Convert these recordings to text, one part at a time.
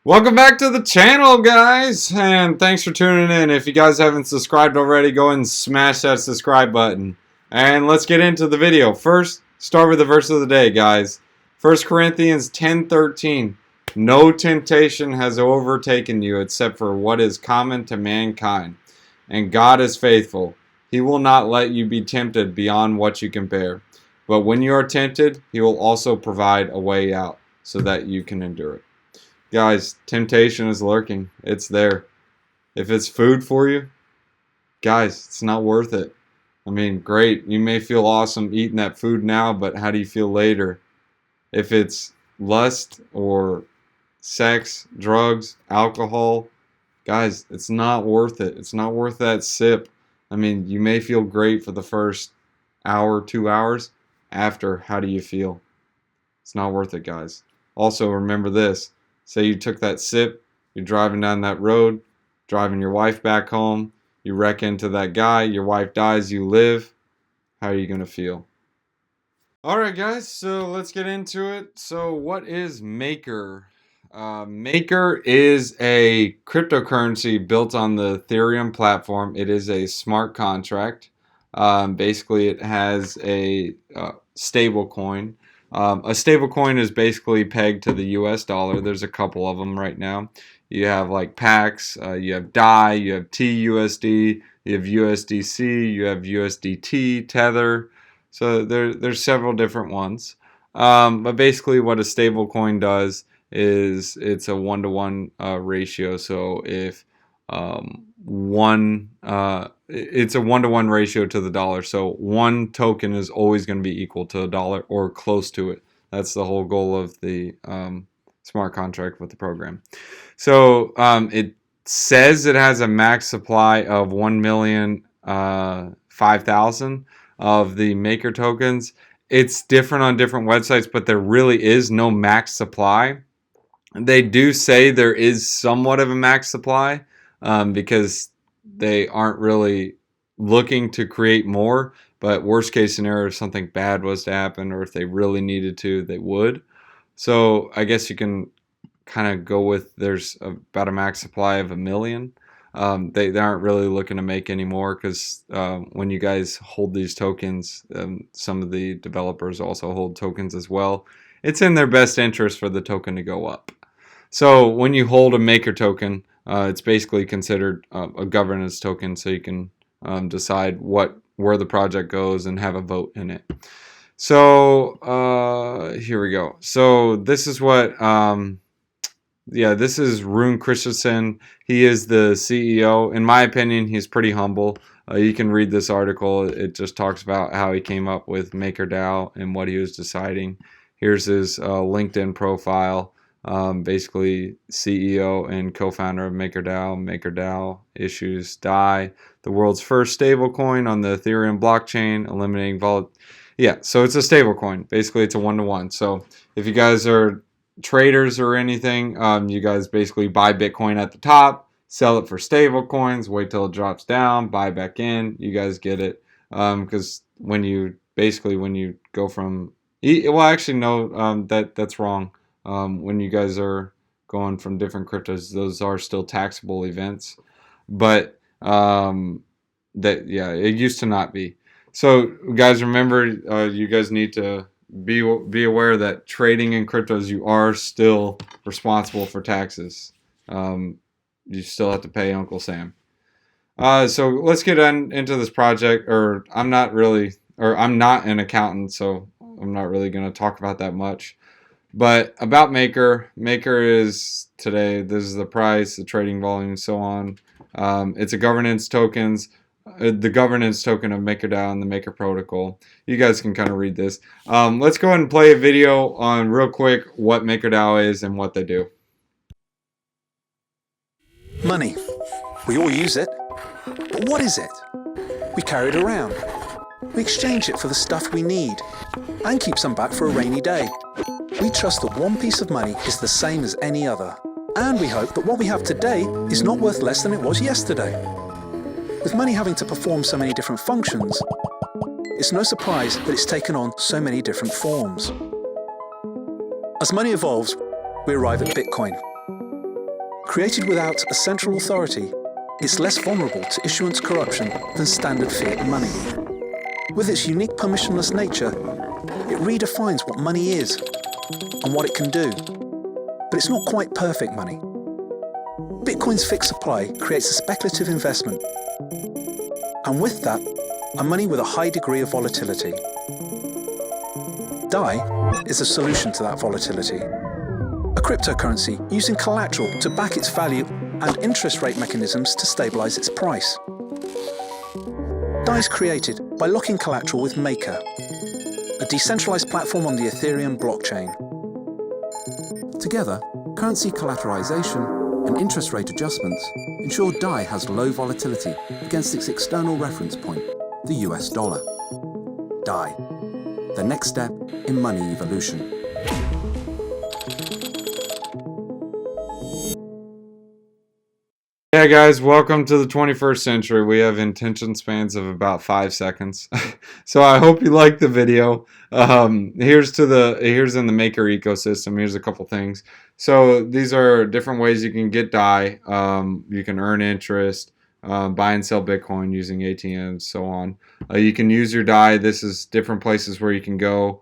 Welcome back to the channel, guys, and thanks for tuning in. If you guys haven't subscribed already, go ahead and smash that subscribe button. And let's get into the video. First, start with the verse of the day, guys. 1 Corinthians 10:13. No temptation has overtaken you except for what is common to mankind. And God is faithful. He will not let you be tempted beyond what you can bear. But when you are tempted, He will also provide a way out so that you can endure it. Guys, temptation is lurking. It's there. If it's food for you, guys, it's not worth it. I mean, great. You may feel awesome eating that food now, but how do you feel later? If it's lust or sex, drugs, alcohol, guys, it's not worth it. It's not worth that sip. I mean, you may feel great for the first hour, 2 hours. After, how do you feel? It's not worth it, guys. Also, remember this. Say you took that sip, you're driving down that road, driving your wife back home, you wreck into that guy, your wife dies, you live. How are you going to feel? Alright guys, so let's get into it. So what is Maker? Maker is a cryptocurrency built on the Ethereum platform. It is a smart contract. Basically, it has a stable coin. A stable coin is basically pegged to the US dollar. There's a couple of them right now. You have like PAX, you have DAI, you have TUSD, you have USDC, you have USDT, Tether. So there's several different ones. But basically what a stable coin does is it's a 1-to-1 ratio. So if it's a 1-to-1 ratio to the dollar. So one token is always going to be equal to a dollar or close to it. That's the whole goal of the smart contract with the program. So it says it has a max supply of 1,005,000 of the Maker tokens. It's different on different websites, but there really is no max supply. They do say there is somewhat of a max supply because they aren't really looking to create more, but worst case scenario, if something bad was to happen or if they really needed to, they would. So I guess you can kind of go with there's about a max supply of 1 million. They aren't really looking to make any more because when you guys hold these tokens, some of the developers also hold tokens as well. It's in their best interest for the token to go up. So when you hold a Maker token, it's basically considered a governance token, so you can decide where the project goes and have a vote in it. So here we go. So this is what, this is Rune Christensen. He is the CEO. In my opinion, he's pretty humble. You can read this article. It just talks about how he came up with MakerDAO and what he was deciding. Here's his LinkedIn profile. Basically CEO and co-founder of MakerDAO. MakerDAO issues DAI, the world's first stablecoin on the Ethereum blockchain, eliminating so it's a stablecoin. Basically, it's a 1-to-1. So if you guys are traders or anything, you guys basically buy Bitcoin at the top, sell it for stablecoins, wait till it drops down, buy back in. You guys get it, because when you go from that's wrong. When you guys are going from different cryptos, those are still taxable events, but it used to not be. So guys, remember, you guys need to be aware that trading in cryptos, you are still responsible for taxes. You still have to pay Uncle Sam. So let's get into this project. I'm not an accountant, so I'm not really going to talk about that much. But about Maker is today, this is the price, the trading volume, so on. It's a governance tokens, the governance token of MakerDAO and the Maker protocol. You guys can kind of read this. Let's go ahead and play a video on real quick what MakerDAO is and what they do. Money. We all use it. But what is it? We carry it around. We exchange it for the stuff we need and keep some back for a rainy day. We trust that one piece of money is the same as any other. And we hope that what we have today is not worth less than it was yesterday. With money having to perform so many different functions, it's no surprise that it's taken on so many different forms. As money evolves, we arrive at Bitcoin. Created without a central authority, it's less vulnerable to issuance corruption than standard fiat money. With its unique permissionless nature, it redefines what money is and what it can do. But it's not quite perfect money. Bitcoin's fixed supply creates a speculative investment, and with that, a money with a high degree of volatility. DAI is a solution to that volatility. A cryptocurrency using collateral to back its value and interest rate mechanisms to stabilize its price. DAI is created by locking collateral with Maker, a decentralized platform on the Ethereum blockchain. Together, currency collateralization and interest rate adjustments ensure DAI has low volatility against its external reference point, the US dollar. DAI, the next step in money evolution. Yeah, guys, welcome to the 21st century. We have attention spans of about 5 seconds. So I hope you liked the video. Here's in the Maker ecosystem. Here's a couple things. So these are different ways you can get DAI. You can earn interest, buy and sell Bitcoin using ATMs, so on. You can use your DAI. This is different places where you can go.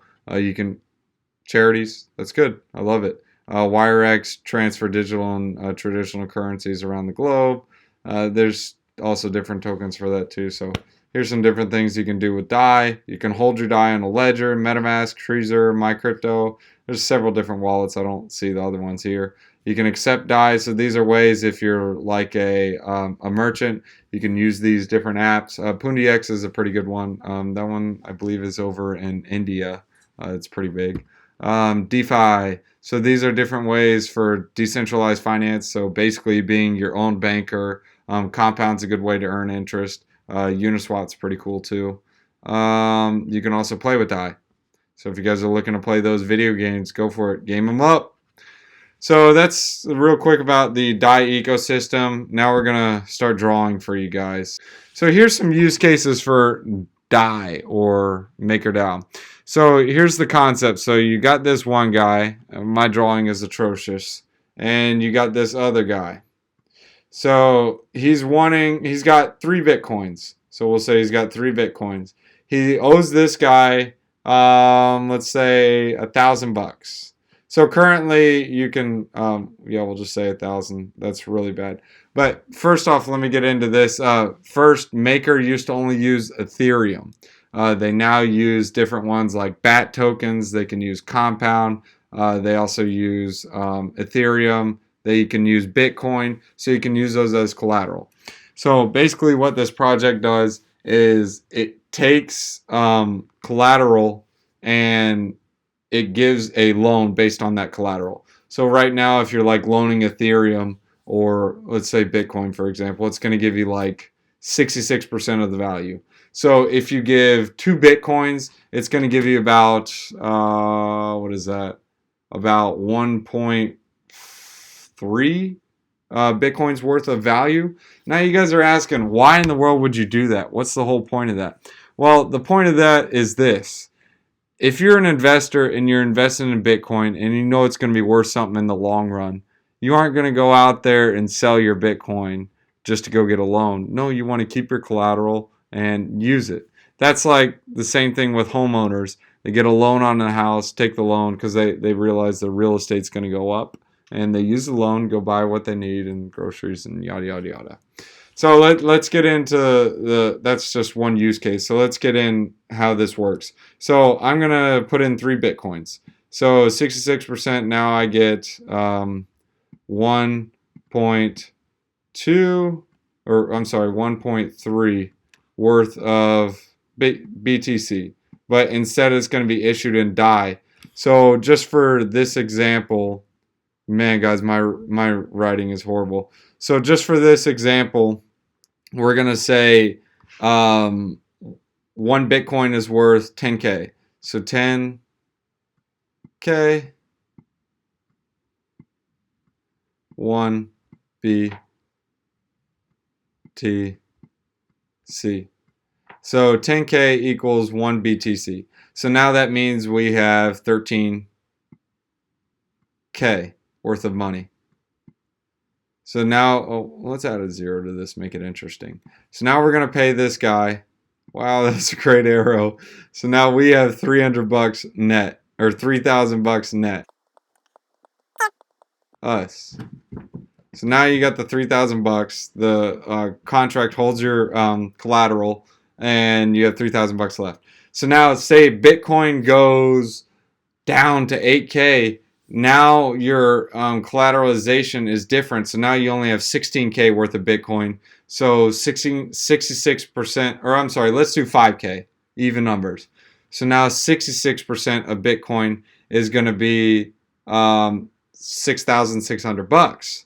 Charities. That's good. I love it. WireX, transfer digital and traditional currencies around the globe. There's also different tokens for that too. So here's some different things you can do with DAI. You can hold your DAI on a ledger, MetaMask, Trezor, MyCrypto. There's several different wallets. I don't see the other ones here. You can accept DAI. So these are ways if you're like a merchant, you can use these different apps. PundiX is a pretty good one. That one I believe is over in India. It's pretty big. DeFi. So these are different ways for decentralized finance. So basically being your own banker. Compound's a good way to earn interest. Uniswap's pretty cool too. You can also play with DAI. So if you guys are looking to play those video games, go for it. Game them up. So that's real quick about the DAI ecosystem. Now we're going to start drawing for you guys. So here's some use cases for DAI or MakerDAO. So here's the concept. So you got this one guy. My drawing is atrocious. And you got this other guy. So he's got 3 Bitcoins. So we'll say he's got 3 Bitcoins. He owes this guy, let's say $1,000. So currently you can, we'll just say 1,000. That's really bad. But first off, let me get into this. First, Maker used to only use Ethereum. They now use different ones like BAT tokens. They can use Compound. They also use Ethereum. They can use Bitcoin. So you can use those as collateral. So basically what this project does is it takes collateral and it gives a loan based on that collateral. So right now, if you're like loaning Ethereum or let's say Bitcoin, for example, it's going to give you like 66% of the value. So if you give 2 Bitcoins, it's going to give you about, what is that? About 1.3 Bitcoins worth of value. Now you guys are asking, why in the world would you do that? What's the whole point of that? Well, the point of that is this. If you're an investor and you're investing in Bitcoin and you know it's going to be worth something in the long run, you aren't going to go out there and sell your Bitcoin just to go get a loan. No, you want to keep your collateral and use it. That's like the same thing with homeowners. They get a loan on a house, take the loan because they realize the real estate's going to go up. And they use the loan, go buy what they need and groceries and yada, yada, yada. So let's get into that's just one use case. So let's get in how this works. So I'm going to put in 3 Bitcoins. So 66%, now I get 1.3 worth of BTC. But instead it's going to be issued in DAI. So just for this example, man, guys, my writing is horrible. So just for this example, we're going to say 1 Bitcoin is worth 10K. So 10K, 1 BTC. So 10K equals 1 BTC. So now that means we have 13K worth of money. So now, let's add a 0 to this, make it interesting. So now we're going to pay this guy. Wow, that's a great arrow. So now we have $300 net, or $3,000 net. Us. So now you got the $3,000. The contract holds your collateral, and you have $3,000 left. So now, say Bitcoin goes down to 8K. Now your collateralization is different. So now you only have 16K worth of Bitcoin. So 66%, or I'm sorry, let's do 5K, even numbers. So now 66% of Bitcoin is going to be $6,600.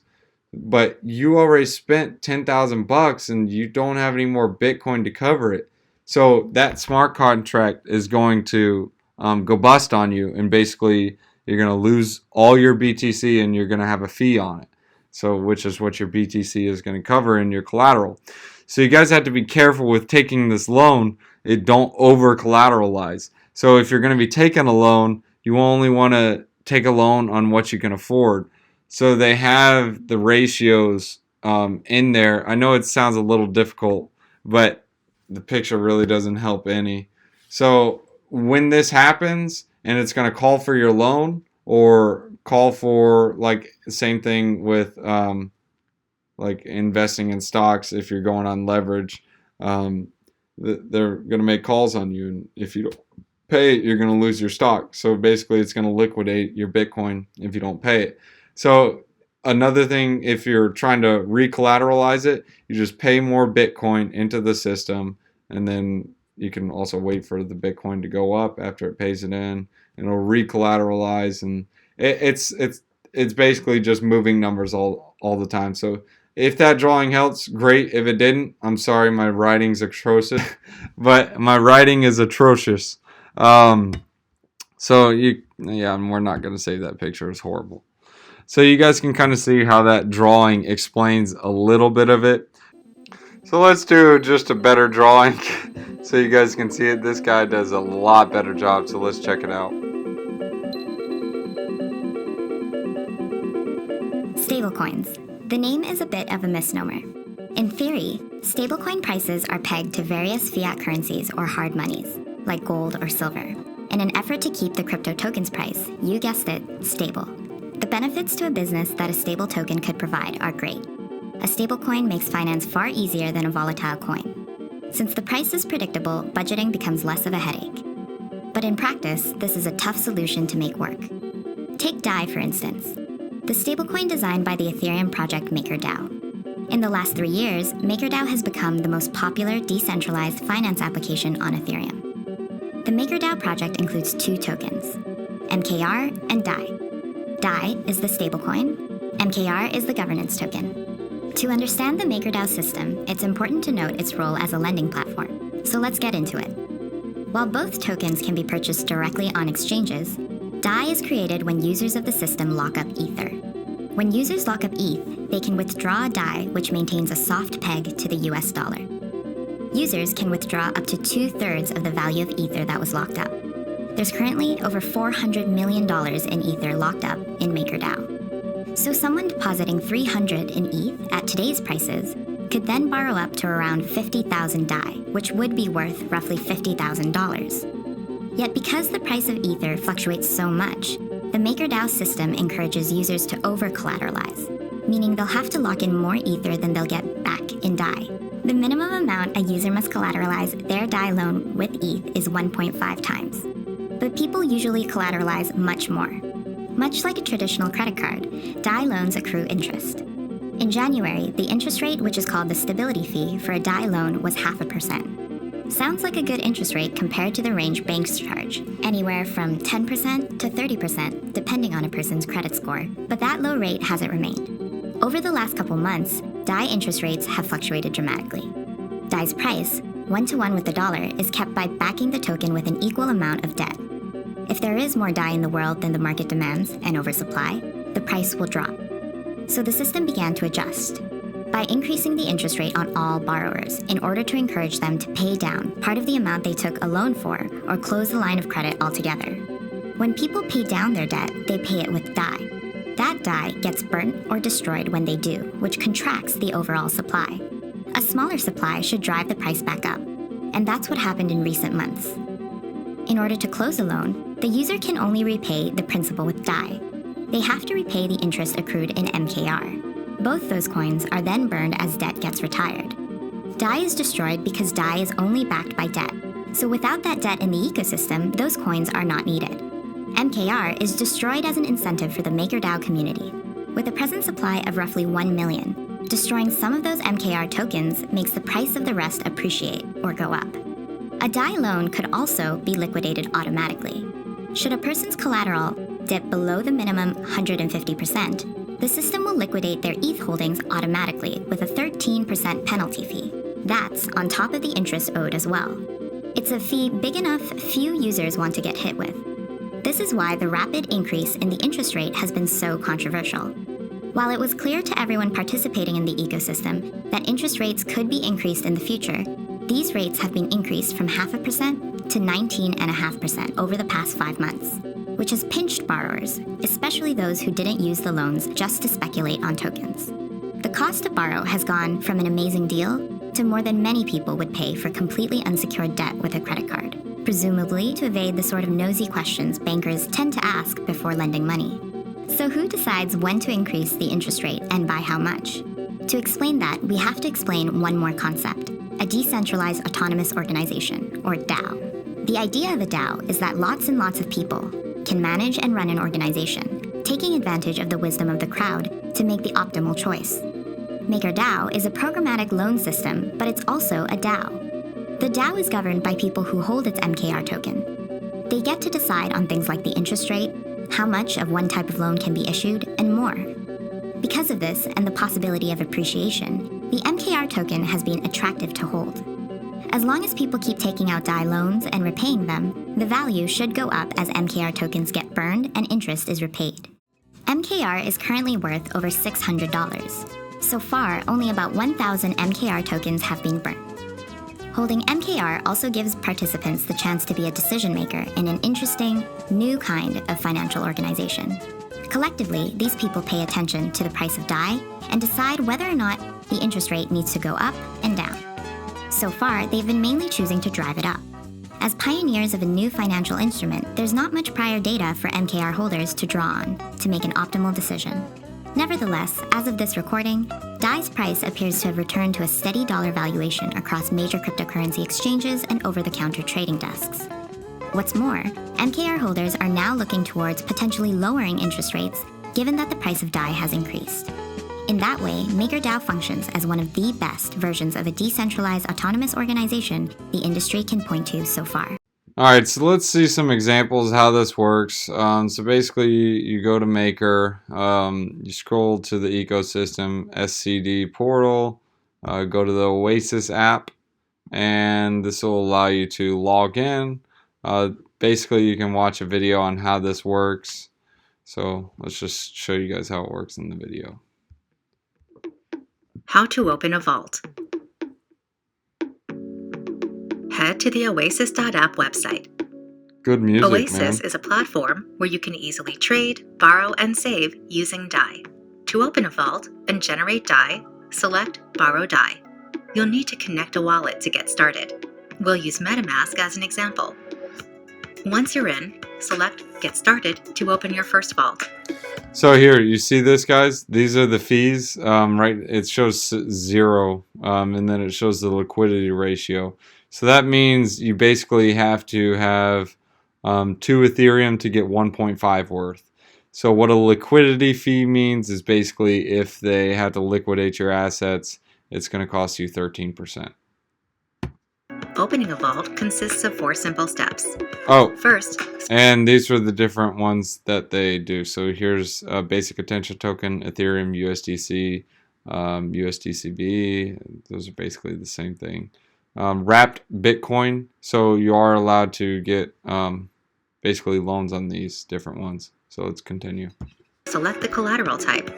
But you already spent $10,000 and you don't have any more Bitcoin to cover it. So that smart contract is going to go bust on you, and basically you're going to lose all your BTC and you're going to have a fee on it. So which is what your BTC is going to cover in your collateral. So you guys have to be careful with taking this loan. Don't over collateralize. So if you're going to be taking a loan, you only want to take a loan on what you can afford. So they have the ratios in there. I know it sounds a little difficult, but the picture really doesn't help any. So when this happens and it's going to call for your loan, or call for, like, same thing with like investing in stocks, if you're going on leverage, they're going to make calls on you, and if you don't pay it, you're going to lose your stock. So basically it's going to liquidate your Bitcoin if you don't pay it. So another thing, if you're trying to recollateralize it, you just pay more Bitcoin into the system, and then you can also wait for the Bitcoin to go up after it pays it in, and it'll recollateralize, and it's basically just moving numbers all the time. So if that drawing helps, great. If it didn't, I'm sorry, my writing's atrocious. But my writing is atrocious. So we're not going to save that picture. It's horrible. So you guys can kind of see how that drawing explains a little bit of it. So let's do just a better drawing so you guys can see it. This guy does a lot better job, so let's check it out. Stablecoins. The name is a bit of a misnomer. In theory, stablecoin prices are pegged to various fiat currencies or hard monies, like gold or silver, in an effort to keep the crypto token's price, you guessed it, stable. The benefits to a business that a stable token could provide are great. A stablecoin makes finance far easier than a volatile coin. Since the price is predictable, budgeting becomes less of a headache. But in practice, this is a tough solution to make work. Take DAI, for instance, the stablecoin designed by the Ethereum project MakerDAO. In the last 3 years, MakerDAO has become the most popular decentralized finance application on Ethereum. The MakerDAO project includes 2 tokens, MKR and DAI. DAI is the stablecoin, MKR is the governance token. To understand the MakerDAO system, it's important to note its role as a lending platform. So let's get into it. While both tokens can be purchased directly on exchanges, DAI is created when users of the system lock up Ether. When users lock up ETH, they can withdraw DAI, which maintains a soft peg to the US dollar. Users can withdraw up to 2/3 of the value of Ether that was locked up. There's currently over $400 million in Ether locked up in MakerDAO. So someone depositing 300 in ETH at today's prices could then borrow up to around 50,000 DAI, which would be worth roughly $50,000. Yet because the price of Ether fluctuates so much, the MakerDAO system encourages users to over-collateralize, meaning they'll have to lock in more Ether than they'll get back in DAI. The minimum amount a user must collateralize their DAI loan with ETH is 1.5 times. But people usually collateralize much more. Much like a traditional credit card, DAI loans accrue interest. In January, the interest rate, which is called the stability fee for a DAI loan, was 0.5%. Sounds like a good interest rate compared to the range banks charge, anywhere from 10% to 30%, depending on a person's credit score. But that low rate hasn't remained. Over the last couple months, DAI interest rates have fluctuated dramatically. DAI's price, 1-to-1 with the dollar, is kept by backing the token with an equal amount of debt. If there is more DAI in the world than the market demands, and oversupply, the price will drop. So the system began to adjust by increasing the interest rate on all borrowers in order to encourage them to pay down part of the amount they took a loan for or close the line of credit altogether. When people pay down their debt, they pay it with DAI. That DAI gets burnt or destroyed when they do, which contracts the overall supply. A smaller supply should drive the price back up, and that's what happened in recent months. In order to close a loan, the user can only repay the principal with DAI. They have to repay the interest accrued in MKR. Both those coins are then burned as debt gets retired. DAI is destroyed because DAI is only backed by debt, so without that debt in the ecosystem, those coins are not needed. MKR is destroyed as an incentive for the MakerDAO community. With a present supply of roughly 1 million, destroying some of those MKR tokens makes the price of the rest appreciate or go up. A DAI loan could also be liquidated automatically. Should a person's collateral dip below the minimum 150%, the system will liquidate their ETH holdings automatically with a 13% penalty fee. That's on top of the interest owed as well. It's a fee big enough few users want to get hit with. This is why the rapid increase in the interest rate has been so controversial. While it was clear to everyone participating in the ecosystem that interest rates could be increased in the future, these rates have been increased from 0.5% to 19.5% over the past 5 months, which has pinched borrowers, especially those who didn't use the loans just to speculate on tokens. The cost to borrow has gone from an amazing deal to more than many people would pay for completely unsecured debt with a credit card, presumably to evade the sort of nosy questions bankers tend to ask before lending money. So who decides when to increase the interest rate and by how much? To explain that, we have to explain one more concept: a decentralized autonomous organization, or DAO. The idea of a DAO is that lots and lots of people can manage and run an organization, taking advantage of the wisdom of the crowd to make the optimal choice. MakerDAO is a programmatic loan system, but it's also a DAO. The DAO is governed by people who hold its MKR token. They get to decide on things like the interest rate, how much of one type of loan can be issued, and more. Because of this and the possibility of appreciation, the MKR token has been attractive to hold. As long as people keep taking out DAI loans and repaying them, the value should go up as MKR tokens get burned and interest is repaid. MKR is currently worth over $600. So far, only about 1,000 MKR tokens have been burnt. Holding MKR also gives participants the chance to be a decision maker in an interesting, new kind of financial organization. Collectively, these people pay attention to the price of DAI and decide whether or not the interest rate needs to go up and down. So far, they've been mainly choosing to drive it up. As pioneers of a new financial instrument, there's not much prior data for MKR holders to draw on to make an optimal decision. Nevertheless, as of this recording, DAI's price appears to have returned to a steady dollar valuation across major cryptocurrency exchanges and over-the-counter trading desks. What's more, MKR holders are now looking towards potentially lowering interest rates, given that the price of DAI has increased. In that way, MakerDAO functions as one of the best versions of a decentralized autonomous organization the industry can point to so far. Alright, so let's see some examples how this works. So basically you go to Maker, you scroll to the ecosystem, SCD portal, go to the Oasis app, and this will allow you to log in. Basically you can watch a video on how this works. So let's just show you guys how it works in the video. How to open a vault. Head to the Oasis.app website. Good music, Oasis man. is a platform where you can easily trade, borrow, and save using DAI. To open a vault and generate DAI, select Borrow DAI. You'll need to connect a wallet to get started. We'll use MetaMask as an example. Once you're in, select Get Started to open your first vault. So here, you see this, guys? These are the fees, right? It shows 0, and then it shows the liquidity ratio. So that means you basically have to have 2 Ethereum to get 1.5 worth. So what a liquidity fee means is basically if they had to liquidate your assets, it's going to cost you 13%. Opening a vault consists of 4 simple steps. Oh, First, and these are the different ones that they do. So here's a basic attention token, Ethereum, USDC, USDCB. Those are basically the same thing. Wrapped Bitcoin. So you are allowed to get basically loans on these different ones. So let's continue. select the collateral type.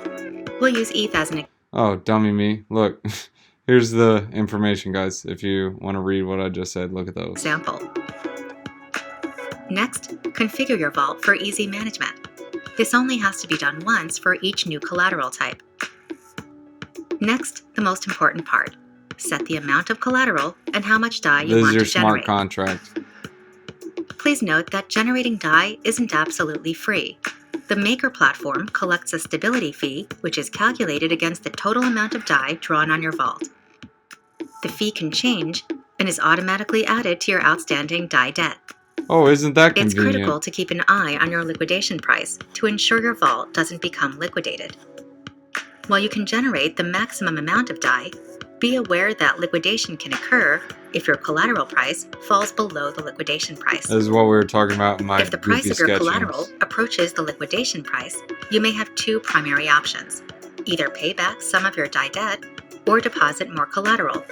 We'll use ETH as an Oh, dummy me. Look, here's the information, guys. If you want to read what I just said, look at those. example. Next, configure your vault for easy management. This only has to be done once for each new collateral type. Next, the most important part. Set the amount of collateral and how much DAI you This is want your to smart generate. contract. Please note that generating DAI isn't absolutely free. The Maker platform collects a stability fee, which is calculated against the total amount of DAI drawn on your vault. The fee can change and is automatically added to your outstanding DAI debt. Oh, isn't that It's convenient? critical to keep an eye on your liquidation price to ensure your vault doesn't become liquidated. While you can generate the maximum amount of DAI, be aware that liquidation can occur if your collateral price falls below the liquidation price. This is what we were talking about in my If the price goofy of your sketchings. collateral approaches the liquidation price, you may have two primary options. Either pay back some of your DAI debt or deposit more collateral.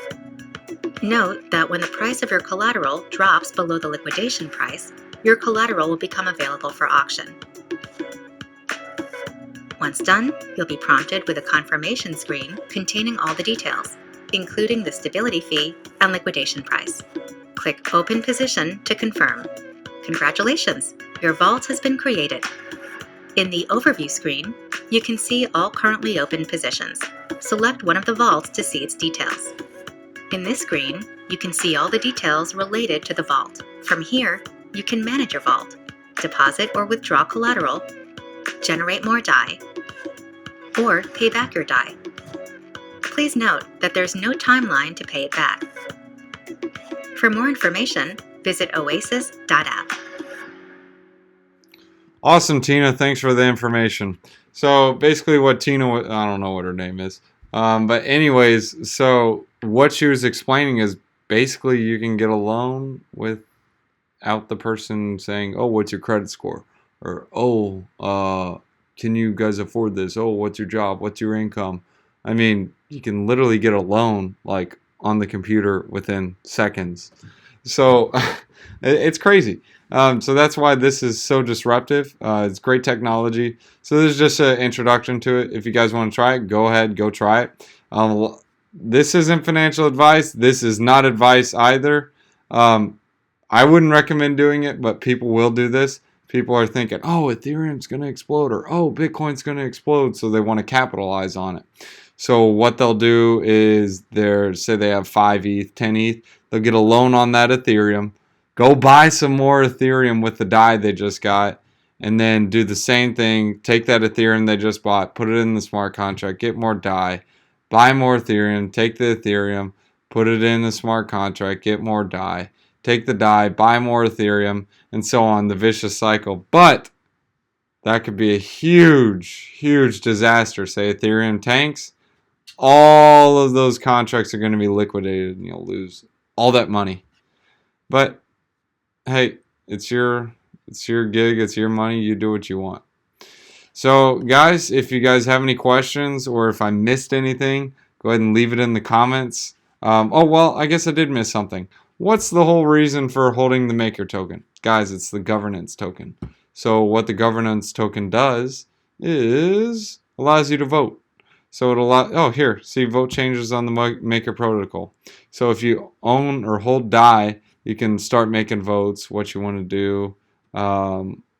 Note that when the price of your collateral drops below the liquidation price, your collateral will become available for auction. Once done, you'll be prompted with a confirmation screen containing all the details, including the stability fee and liquidation price. Click Open Position to confirm. Congratulations, your vault has been created. In the Overview screen, you can see all currently open positions. Select one of the vaults to see its details. In this screen, you can see all the details related to the vault. From here, you can manage your vault, deposit or withdraw collateral, generate more DAI, or pay back your DAI. Please note that there's no timeline to pay it back. For more information, visit oasis.app. Awesome, Tina. Thanks for the information. So basically what Tina, I don't know what her name is. But anyways, so what she was explaining is basically you can get a loan without the person saying, oh, what's your credit score? Or, oh, can you guys afford this? Oh, what's your job? What's your income? I mean, you can literally get a loan like on the computer within seconds. So it's crazy. So that's why this is so disruptive. It's great technology. So this is just an introduction to it. If you guys want to try it, go ahead, go try it. This isn't financial advice. This is not advice either. I wouldn't recommend doing it, but people will do this. People are thinking, oh, Ethereum's going to explode, or oh, Bitcoin's going to explode, so they want to capitalize on it. So what they'll do is say they have 5 ETH, 10 ETH, they'll get a loan on that Ethereum, go buy some more Ethereum with the DAI they just got, and then do the same thing, take that Ethereum they just bought, put it in the smart contract, get more DAI, buy more Ethereum, take the Ethereum, put it in the smart contract, get more DAI, take the DAI, buy more Ethereum, and so on, the vicious cycle. But that could be a huge, huge disaster. Say Ethereum tanks, all of those contracts are going to be liquidated and you'll lose all that money. But hey, it's your gig, it's your money, you do what you want. So guys, if you guys have any questions or if I missed anything, go ahead and leave it in the comments. Oh, well, I guess I did miss something. What's the whole reason for holding the Maker token? Guys, it's the governance token. So what the governance token does is allows you to vote. So it allows, oh, here, see, vote changes on the Maker protocol. So if you own or hold DAI, you can start making votes, what you want to do,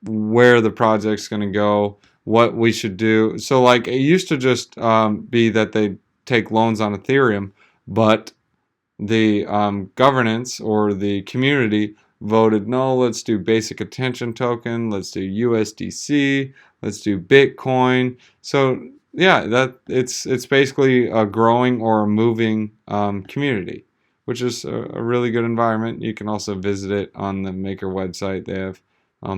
where the project's going to go, what we should do. So like it used to just be that they take loans on Ethereum, but the governance or the community voted, no, let's do basic attention token, let's do USDC, let's do Bitcoin. So yeah, it's basically a growing or a moving community, which is a really good environment. You can also visit it on the Maker website. They have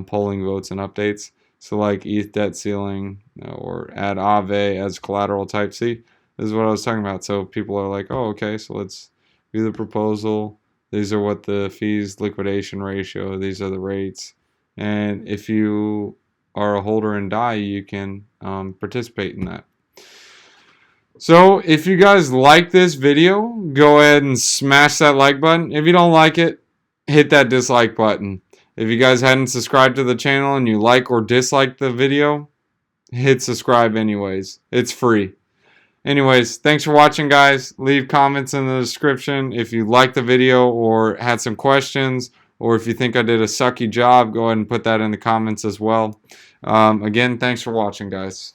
polling votes and updates. So like ETH debt ceiling or add Aave as collateral type C. This is what I was talking about. So people are like, oh, okay, so let's do the proposal. These are what the fees, liquidation ratio, these are the rates. And if you are a holder in DAI, you can participate in that. So if you guys like this video, go ahead and smash that like button. If you don't like it, hit that dislike button. If you guys hadn't subscribed to the channel and you like or dislike the video, hit subscribe anyways. It's free. Anyways, thanks for watching, guys. Leave comments in the description if you liked the video or had some questions, or if you think I did a sucky job, go ahead and put that in the comments as well. Again, thanks for watching, guys.